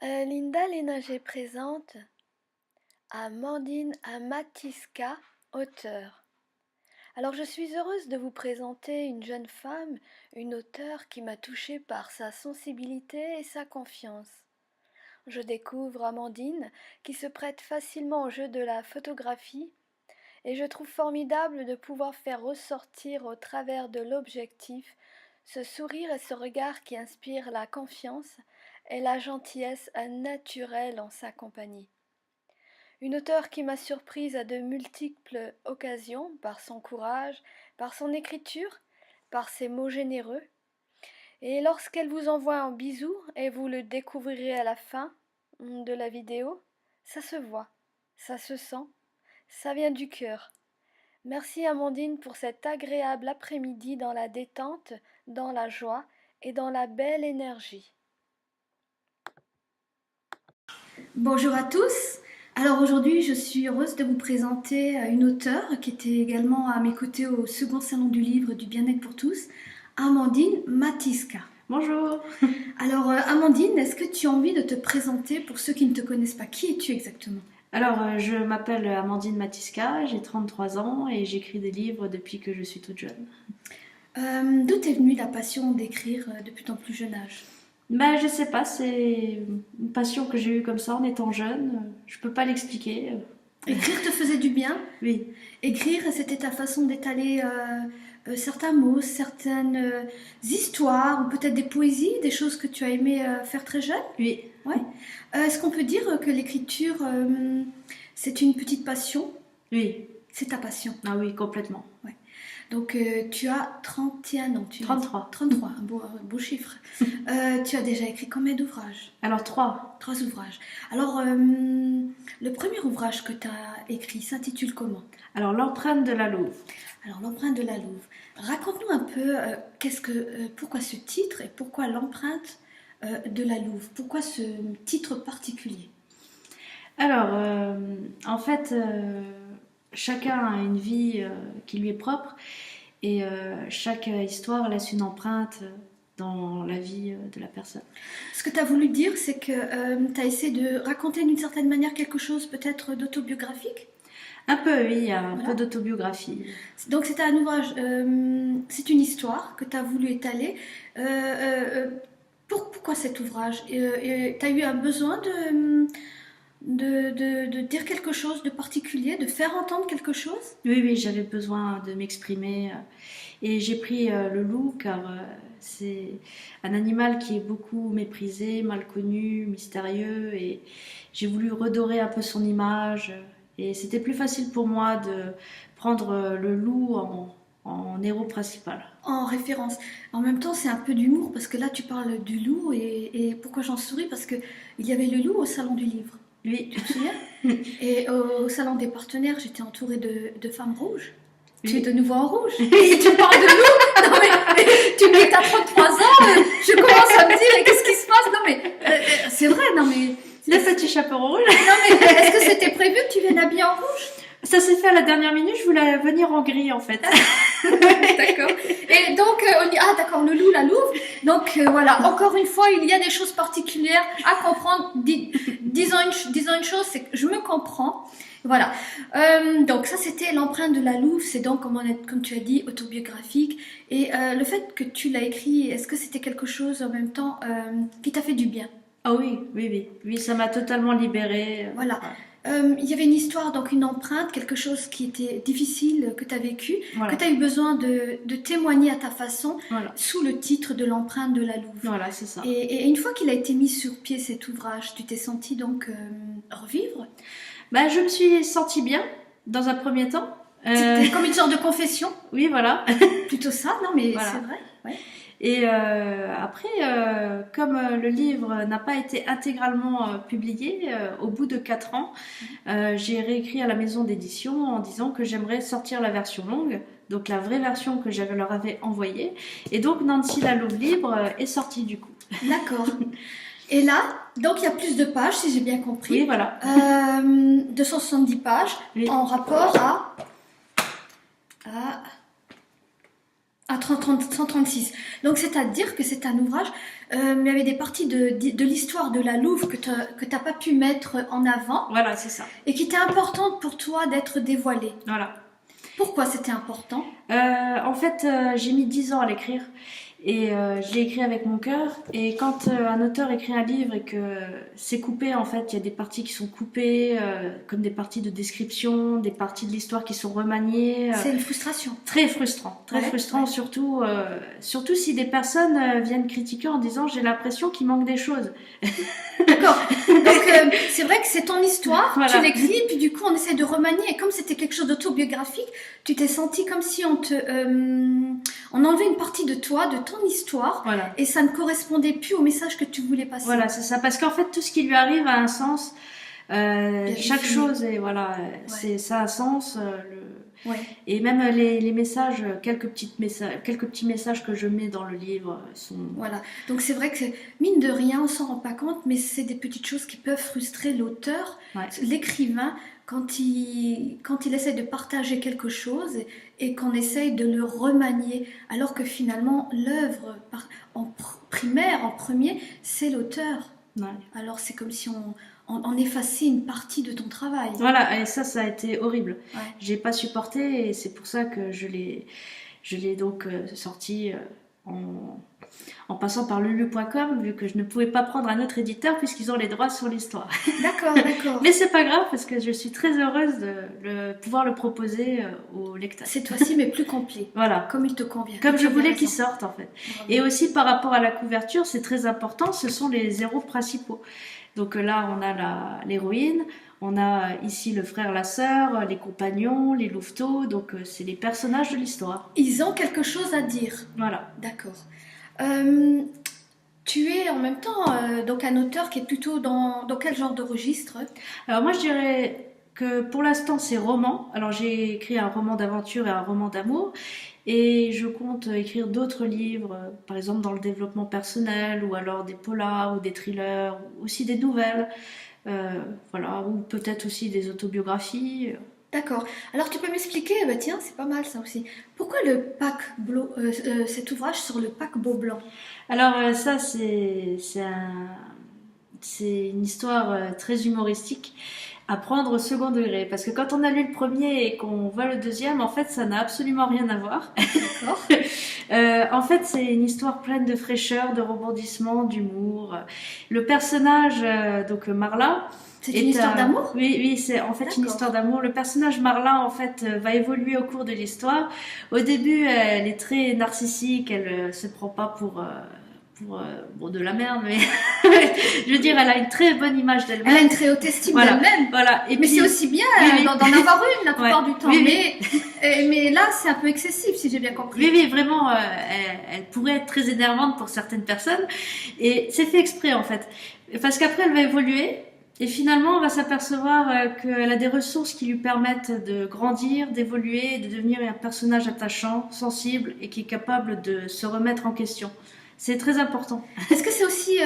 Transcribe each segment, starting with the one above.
Linda Léninger présente Amandine Amatiska, auteure. Alors je suis heureuse de vous présenter une jeune femme, une auteure qui m'a touchée par sa sensibilité et sa confiance. Je découvre Amandine qui se prête facilement au jeu de la photographie et je trouve formidable de pouvoir faire ressortir au travers de l'objectif ce sourire et ce regard qui inspirent la confiance et la gentillesse naturelle en sa compagnie. Une auteure qui m'a surprise à de multiples occasions par son courage, par son écriture, par ses mots généreux. Et lorsqu'elle vous envoie un bisou, et vous le découvrirez à la fin de la vidéo, ça se voit, ça se sent, ça vient du cœur. Merci Amandine pour cet agréable après-midi dans la détente, dans la joie et dans la belle énergie. Bonjour à tous. Alors aujourd'hui, je suis heureuse de vous présenter une auteure qui était également à mes côtés au second salon du livre du bien-être pour tous, Amandine Matiska. Bonjour. Alors Amandine, est-ce que tu as envie de te présenter pour ceux qui ne te connaissent pas? Qui es-tu exactement? Alors, je m'appelle Amandine Matiska, j'ai 33 ans et j'écris des livres depuis que je suis toute jeune. D'où t'est venue la passion d'écrire depuis ton plus jeune âge? Ben, je sais pas, c'est une passion que j'ai eue comme ça en étant jeune. Je peux pas l'expliquer. Écrire te faisait du bien? Oui, Écrire, c'était ta façon d'étaler certains mots, certaines histoires, ou peut-être des poésies, des choses que tu as aimé faire très jeune? oui, Ouais. Est-ce qu'on peut dire que l'écriture, c'est une petite passion? oui. C'est ta passion. Ah oui, complètement. Ouais. Donc, tu as 31 ans. Tu 33. 33, un beau chiffre. Tu as déjà écrit combien d'ouvrages? Alors, 3. 3 ouvrages. Alors, le premier ouvrage que tu as écrit s'intitule comment? Alors, l'empreinte de la Louve. Alors, l'empreinte de la Louve. Raconte-nous un peu pourquoi ce titre et pourquoi l'empreinte de la Louve? Pourquoi ce titre particulier? Alors, en fait, chacun a une vie qui lui est propre et chaque histoire laisse une empreinte dans la vie de la personne. Ce que tu as voulu dire, c'est que tu as essayé de raconter d'une certaine manière quelque chose peut-être d'autobiographique. Un peu, oui, il y a un Voilà. peu d'autobiographie. Donc c'est un ouvrage, c'est une histoire que tu as voulu étaler. Pourquoi cet ouvrage? Tu as eu un besoin de dire quelque chose de particulier, de faire entendre quelque chose? Oui, oui, j'avais besoin de m'exprimer et j'ai pris le loup car c'est un animal qui est beaucoup méprisé, mal connu, mystérieux et j'ai voulu redorer un peu son image et c'était plus facile pour moi de prendre le loup en héros principal. En référence. En même temps, c'est un peu d'humour parce que là, tu parles du loup et pourquoi j'en souris? Parce que il y avait le loup au salon du livre. Oui, Tu te souviens? Et au salon des partenaires, j'étais entourée de femmes rouges. oui. Tu es de nouveau en rouge. Et tu me parles de loup? Non mais tu me dis que t'as 33 ans, je commence à me dire, qu'est-ce qui se passe? Non mais c'est vrai, non mais... Le petit chapeau rouge. Non mais est-ce que c'était prévu que tu viennes habiller en rouge? Ça s'est fait à la dernière minute, je voulais venir en gris en fait. D'accord. Et donc, on dit, ah d'accord, le loup, la louve. Donc voilà, encore une fois, il y a des choses particulières à comprendre. Disons une chose, c'est que je me comprends. Voilà. Donc ça, c'était l'empreinte de la louve. C'est donc, comme tu as dit, autobiographique. Et le fait que tu l'as écrit, est-ce que c'était quelque chose en même temps qui t'a fait du bien? Ah oui, oui, oui, oui, ça m'a totalement libérée. Voilà. Il y avait une histoire, donc une empreinte, quelque chose qui était difficile, que tu as vécu, Voilà. que tu as eu besoin de témoigner à ta façon, Voilà, sous le titre de l'empreinte de la Louve. voilà, c'est ça. Et une fois qu'il a été mis sur pied cet ouvrage, tu t'es senti donc revivre? Bah, je me suis sentie bien dans un premier temps. C'était comme une sorte de confession, Oui, voilà. plutôt ça, non mais Voilà. c'est vrai. Ouais. Et après, comme le livre n'a pas été intégralement publié, au bout de 4 ans, j'ai réécrit à la maison d'édition en disant que j'aimerais sortir la version longue, donc la vraie version que j'avais leur avais envoyée. Et donc Nancy la Louve libre est sortie du coup. D'accord. Et là, donc il y a plus de pages, si j'ai bien compris. Oui, voilà. 270 pages Oui. en rapport à À 136. Donc, c'est-à-dire que c'est un ouvrage, il y avait des parties de l'histoire de la Louve que t'as pas pu mettre en avant Voilà, c'est ça. et qui étaient importantes pour toi d'être dévoilées. Voilà. Pourquoi c'était important? En fait, j'ai mis 10 ans à l'écrire et je l'ai écrit avec mon cœur. Et quand un auteur écrit un livre et que c'est coupé, en fait, il y a des parties qui sont coupées, comme des parties de description, des parties de l'histoire qui sont remaniées. C'est une frustration. Très frustrant, très Ouais, frustrant, ouais. surtout si des personnes viennent critiquer en disant j'ai l'impression qu'il manque des choses. D'accord. Donc, c'est vrai que c'est ton histoire, Voilà. tu l'écris, et puis du coup, on essaie de remanier. Et comme c'était quelque chose d'autobiographique, tu t'es senti comme si on enlevait une partie de toi, de ton histoire, Voilà. et ça ne correspondait plus au message que tu voulais passer. Voilà, c'est ça. Parce qu'en fait, tout ce qui lui arrive a un sens. Chaque défini. chose, et voilà, ça a un sens. Ouais. Et même les messages, quelques petits messages que je mets dans le livre sont. Voilà. Donc c'est vrai que mine de rien, on s'en rend pas compte, mais c'est des petites choses qui peuvent frustrer l'auteur, Ouais. l'écrivain, quand il essaie de partager quelque chose et qu'on essaye de le remanier, alors que finalement l'œuvre primaire, en premier, c'est l'auteur. Ouais. Alors c'est comme si on effaçait une partie de ton travail. Voilà, et ça a été horrible. Ouais. J'ai pas supporté et c'est pour ça que je l'ai donc sorti en passant par lulu.com, vu que je ne pouvais pas prendre un autre éditeur puisqu'ils ont les droits sur l'histoire. D'accord, d'accord. Mais c'est pas grave parce que je suis très heureuse de pouvoir le proposer aux lecteurs. Cette fois-ci, mais plus complet, Voilà, comme il te convient. comme Tu je as voulais raison. qu'il sorte en fait. Bravo. Et aussi par rapport à la couverture, c'est très important, ce sont les héros principaux. Donc là, on a l'héroïne, on a ici le frère, la sœur, les compagnons, les louveteaux, donc c'est les personnages de l'histoire. Ils ont quelque chose à dire. Voilà. D'accord. Tu es en même temps donc un auteur qui est plutôt dans quel genre de registre? Alors moi, je dirais que pour l'instant, c'est roman. Alors j'ai écrit un roman d'aventure et un roman d'amour. Et je compte écrire d'autres livres, par exemple dans le développement personnel, ou alors des polars, ou des thrillers, ou aussi des nouvelles, voilà, ou peut-être aussi des autobiographies. D'accord. Alors tu peux m'expliquer, bah tiens, c'est pas mal ça aussi. Pourquoi cet ouvrage sur le paquebot blanc? Alors ça, c'est une histoire très humoristique à prendre au second degré. Parce que quand on a lu le premier et qu'on voit le deuxième, en fait, ça n'a absolument rien à voir. D'accord. En fait, c'est une histoire pleine de fraîcheur, de rebondissements, d'humour. Le personnage, donc Marla, C'est une histoire d'amour? Oui, c'est en fait une D'accord. histoire d'amour. Le personnage Marla, en fait, va évoluer au cours de l'histoire. Au début, elle est très narcissique, elle se prend pas pour bon, de la merde, mais je veux dire, elle a une très bonne image Elle a d'elle-même. une très haute estime Voilà. d'elle-même. Voilà. Et Mais puis, c'est aussi bien oui. d'en avoir une la plupart Ouais. du temps. Oui, Mais là, c'est un peu excessif, si j'ai bien compris. oui, vraiment, elle pourrait être très énervante pour certaines personnes. Et c'est fait exprès, en fait. Parce qu'après, elle va évoluer. Et finalement, on va s'apercevoir qu'elle a des ressources qui lui permettent de grandir, d'évoluer, de devenir un personnage attachant, sensible et qui est capable de se remettre en question. C'est très important. Est-ce que c'est aussi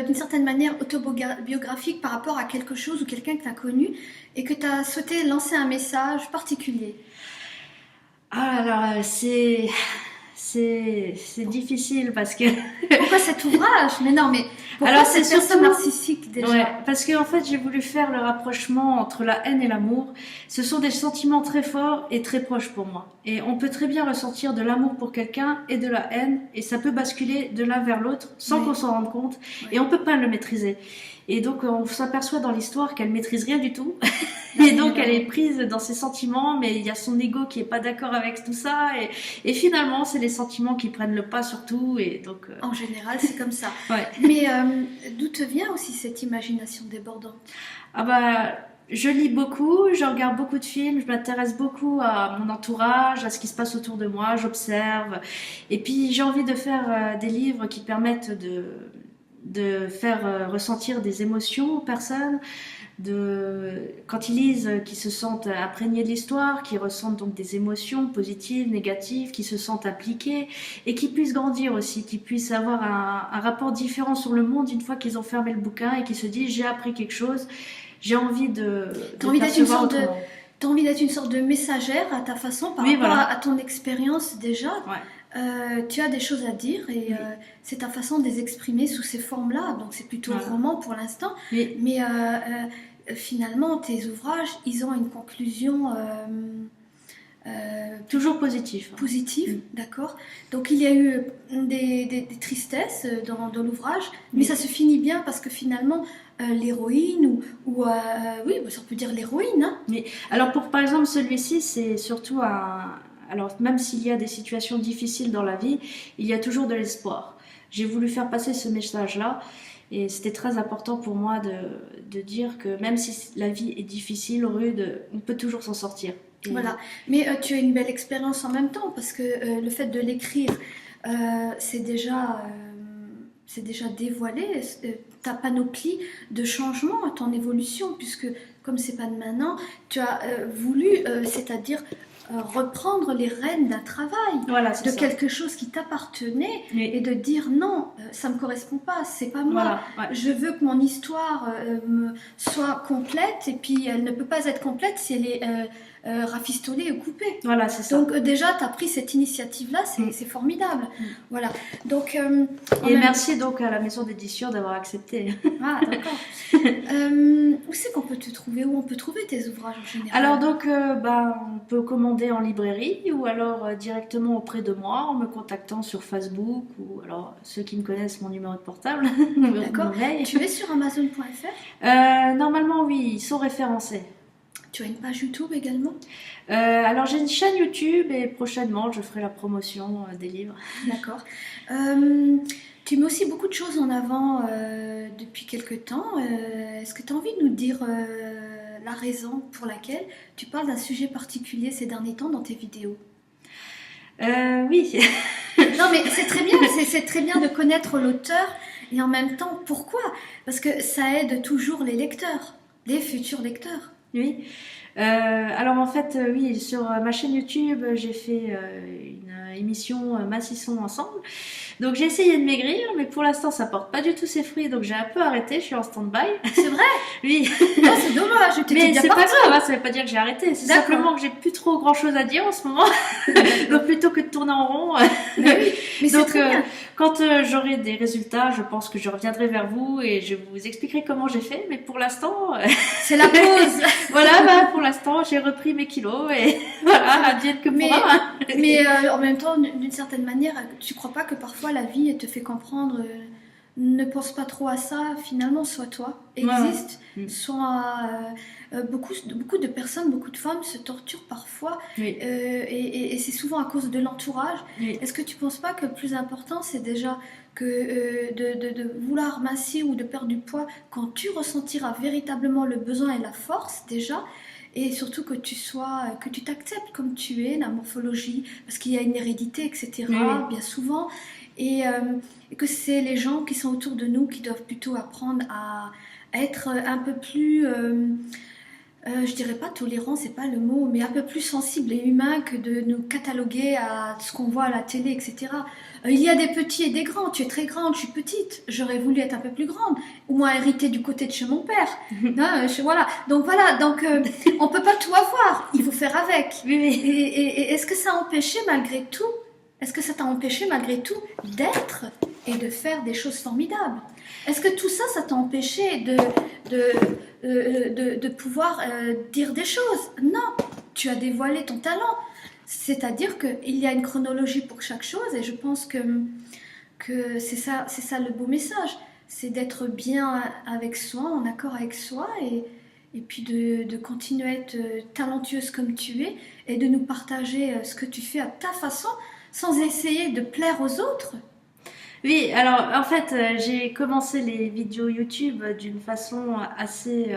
d'une certaine manière autobiographique par rapport à quelque chose ou quelqu'un que tu as connu et que tu as souhaité lancer un message particulier? Ah, alors, c'est difficile parce que Pourquoi cet ouvrage? Mais non, mais pourquoi Alors, cette c'est personne surtout- narcissique déjà? ouais, parce que en fait, j'ai voulu faire le rapprochement entre la haine et l'amour. Ce sont des sentiments très forts et très proches pour moi. Et on peut très bien ressentir de l'amour pour quelqu'un et de la haine, et ça peut basculer de l'un vers l'autre sans Oui. qu'on s'en rende compte, Oui. et on peut pas le maîtriser. Et donc, on s'aperçoit dans l'histoire qu'elle maîtrise rien du tout. Et donc, elle est prise dans ses sentiments, mais il y a son ego qui est pas d'accord avec tout ça. Et finalement, c'est les sentiments qui prennent le pas sur tout. Et donc, En général, c'est comme ça. ouais. Mais d'où te vient aussi cette imagination débordante? Ah bah, je lis beaucoup, je regarde beaucoup de films, je m'intéresse beaucoup à mon entourage, à ce qui se passe autour de moi, j'observe. Et puis j'ai envie de faire des livres qui permettent de faire ressentir des émotions aux personnes, quand ils lisent, qu'ils se sentent imprégnés de l'histoire, qu'ils ressentent donc des émotions positives, négatives, qu'ils se sentent impliqués et qu'ils puissent grandir aussi, qu'ils puissent avoir un rapport différent sur le monde une fois qu'ils ont fermé le bouquin et qu'ils se disent j'ai appris quelque chose, j'ai envie T'as envie d'être une percevoir sorte de, autrement. t'as envie d'être une sorte de messagère à ta façon par Oui, rapport voilà. à ton expérience déjà. Ouais. tu as des choses à dire et Oui. c'est ta façon de les exprimer sous ces formes-là. Donc c'est plutôt Voilà. roman pour l'instant. Oui. Mais finalement, tes ouvrages, ils ont une conclusion Toujours positif. Hein. positive, Mm. d'accord? Donc il y a eu des tristesses dans l'ouvrage, mais Oui. ça se finit bien parce que finalement, l'héroïne, oui, bah, ça on peut dire l'héroïne, hein? Oui. Alors par exemple celui-ci, c'est surtout un... Alors même s'il y a des situations difficiles dans la vie, il y a toujours de l'espoir. J'ai voulu faire passer ce message-là et c'était très important pour moi de dire que même si la vie est difficile, rude, on peut toujours s'en sortir. Et Voilà, mais tu as une belle expérience en même temps parce que le fait de l'écrire, c'est déjà dévoiler ta panoplie de changements, ton évolution, puisque comme c'est pas de maintenant, tu as voulu, c'est-à-dire reprendre les rênes d'un travail, voilà, c'est de ça. quelque chose qui t'appartenait Oui. et de dire non, ça me correspond pas, c'est pas moi. Voilà, ouais. Je veux que mon histoire soit complète et puis elle ne peut pas être complète si elle est rafistolée ou coupée. Voilà, c'est ça. Donc déjà, tu as pris cette initiative-là, c'est formidable. Voilà. Donc, Et merci donc à la maison d'édition d'avoir accepté. Ah, d'accord. Où c'est qu'on peut te trouver? Où on peut trouver tes ouvrages en général? Alors donc, on peut commander en librairie ou alors directement auprès de moi en me contactant sur Facebook ou alors ceux qui me connaissent mon numéro de portable. D'accord. me veillent. Tu es sur Amazon.fr? Normalement oui, ils sont référencés. Tu as une page YouTube également? Alors j'ai une chaîne YouTube et prochainement je ferai la promotion des livres. D'accord. Tu mets aussi beaucoup de choses en avant depuis quelque temps. Est-ce que tu as envie de nous dire la raison pour laquelle tu parles d'un sujet particulier ces derniers temps dans tes vidéos? Oui. Non, mais c'est très bien, c'est très bien de connaître l'auteur et en même temps pourquoi? Parce que ça aide toujours les lecteurs, les futurs lecteurs. Oui. Alors en fait, oui, sur ma chaîne YouTube, j'ai fait une émission Massissons ensemble. Donc j'ai essayé de maigrir, mais pour l'instant ça porte pas du tout ses fruits, donc j'ai un peu arrêté, je suis en stand-by. C'est vrai? Oui. Non, c'est dommage, t'étais Mais bien c'est pas partie. grave, hein, ça veut pas dire que j'ai arrêté, c'est D'accord. simplement que j'ai plus trop grand chose à dire en ce moment. Donc plutôt que de tourner en rond. Mais oui, mais c'est Donc très bien. quand j'aurai des résultats, je pense que je reviendrai vers vous et je vous expliquerai comment j'ai fait, mais pour l'instant, C'est la pause. voilà, bah, pour l'instant j'ai repris mes kilos et voilà, advienne que Mais- pourra. Hein. Mais en même temps, d'une certaine manière, tu crois pas que parfois la vie elle te fait comprendre ne pense pas trop à ça, finalement, sois toi, existe, Ouais. beaucoup de personnes, beaucoup de femmes se torturent parfois Oui. et c'est souvent à cause de l'entourage. Oui. Est-ce que tu penses pas que le plus important c'est déjà que de vouloir mincir ou de perdre du poids quand tu ressentiras véritablement le besoin et la force déjà? Et surtout que que tu t'acceptes comme tu es, la morphologie, parce qu'il y a une hérédité, etc., Oui. bien souvent, et que c'est les gens qui sont autour de nous qui doivent plutôt apprendre à être un peu plus, je dirais pas tolérant, c'est pas le mot, mais un peu plus sensible et humain que de nous cataloguer à ce qu'on voit à la télé, etc. Il y a des petits et des grands. Tu es très grande, je suis petite. J'aurais voulu être un peu plus grande, au moins hériter du côté de chez mon père. Non, voilà. Donc on peut pas tout avoir. Il faut faire avec. Oui, oui. Et est-ce que ça a empêché malgré tout? Est-ce que ça t'a empêché malgré tout d'être et de faire des choses formidables? Est-ce que tout ça, ça t'a empêché de pouvoir dire des choses? Non, tu as dévoilé ton talent. C'est-à-dire qu'il y a une chronologie pour chaque chose et je pense que c'est ça le beau message. C'est d'être bien avec soi, en accord avec soi et puis de continuer à être talentueuse comme tu es et de nous partager ce que tu fais à ta façon sans essayer de plaire aux autres. Oui, alors en fait, j'ai commencé les vidéos YouTube d'une façon assez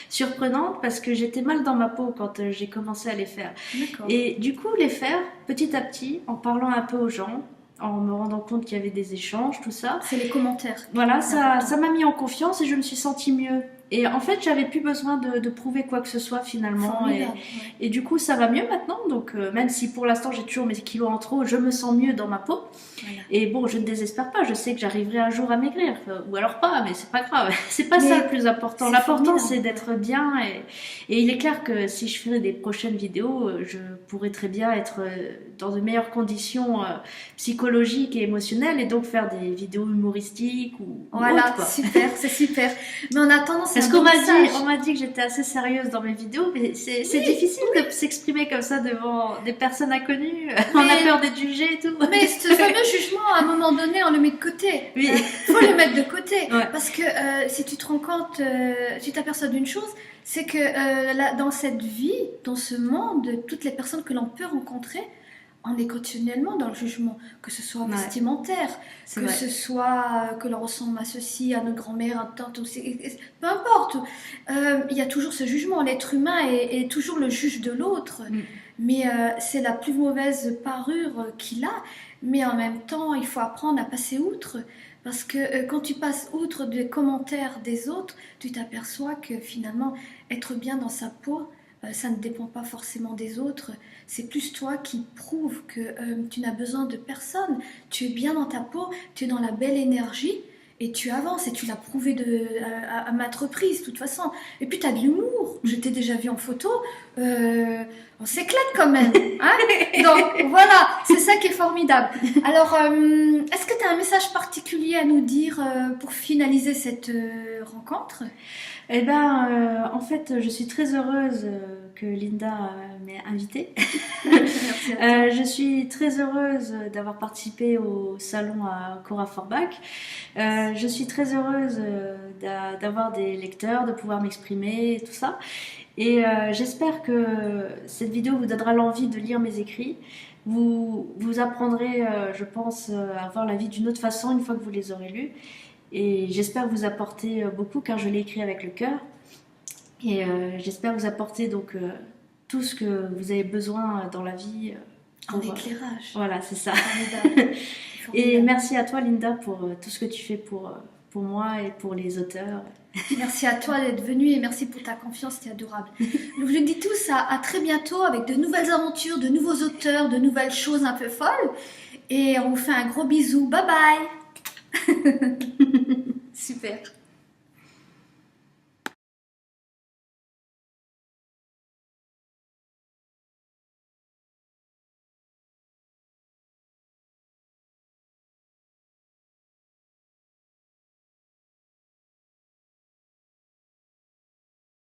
surprenante parce que j'étais mal dans ma peau quand j'ai commencé à les faire. D'accord. Et du coup, les faire petit à petit, en parlant un peu aux gens, en me rendant compte qu'il y avait des échanges, tout ça. C'est les commentaires. Voilà, ça m'a mis en confiance et je me suis sentie mieux. Et en fait, j'avais plus besoin de prouver quoi que ce soit finalement. Formidable. Et du coup, ça va mieux maintenant. Donc, même si pour l'instant j'ai toujours mes kilos en trop, je me sens mieux dans ma peau. Voilà. Et bon, je ne désespère pas. Je sais que j'arriverai un jour à maigrir. Ou alors pas, mais c'est pas grave. C'est pas Mais ça le plus important. c'est L'important, formidable. c'est d'être bien. Et il est clair que si je ferai des prochaines vidéos, je pourrais très bien être dans de meilleures conditions psychologiques et émotionnelles. Et donc faire des vidéos humoristiques ou Voilà, autres, quoi. super, c'est super. Mais en attendant, c'est Parce un qu'on bon m'a message. dit, on m'a dit que j'étais assez sérieuse dans mes vidéos, mais c'est difficile de s'exprimer comme ça devant des personnes inconnues. On a Mais- peur d'être jugé et tout. Mais ce fameux jugement, à un moment donné, on le met de côté. Oui. Faut le mettre de côté. Ouais. Parce que si tu te rends compte, tu t'aperçois d'une chose, c'est que dans cette vie, dans ce monde, toutes les personnes que l'on peut rencontrer, on est continuellement dans le jugement, que ce soit Ouais. vestimentaire, C'est que vrai. ce soit que l'on ressemble à ceci, à notre grand-mère, à tante, peu importe. Il y a toujours ce jugement. L'être humain est toujours le juge de l'autre. Mm. Mais c'est la plus mauvaise parure qu'il a. Mais en même temps, il faut apprendre à passer outre. Parce que quand tu passes outre des commentaires des autres, tu t'aperçois que finalement, être bien dans sa peau, ça ne dépend pas forcément des autres. C'est plus toi qui prouve que tu n'as besoin de personne. Tu es bien dans ta peau, tu es dans la belle énergie et tu avances. Et tu l'as prouvé à maintes reprises, de toute façon. Et puis tu as de l'humour. Je t'ai déjà vu en photo. On s'éclate quand même. Hein. Donc voilà, c'est ça qui est formidable. Alors, est-ce que tu as un message particulier à nous dire pour finaliser cette rencontre? Eh ben, en fait, je suis très heureuse que Linda m'ait invitée. Merci à toi. Je suis très heureuse d'avoir participé au salon à Cora Forbach. Je suis très heureuse d'avoir des lecteurs, de pouvoir m'exprimer et tout ça. Et j'espère que cette vidéo vous donnera l'envie de lire mes écrits. Vous apprendrez, je pense, à voir la vie d'une autre façon une fois que vous les aurez lus. Et j'espère vous apporter beaucoup car je l'ai écrit avec le cœur. Et j'espère vous apporter donc tout ce que vous avez besoin dans la vie. En pour, éclairage. Voilà, c'est ça. Formidable. Et Formidable. merci à toi Linda pour tout ce que tu fais pour moi et pour les auteurs. Merci à toi d'être venu et merci pour ta confiance, c'était adorable. Je vous le dis tous à très bientôt avec de nouvelles aventures, de nouveaux auteurs, de nouvelles choses un peu folles. Et on vous fait un gros bisou. Bye bye. Super.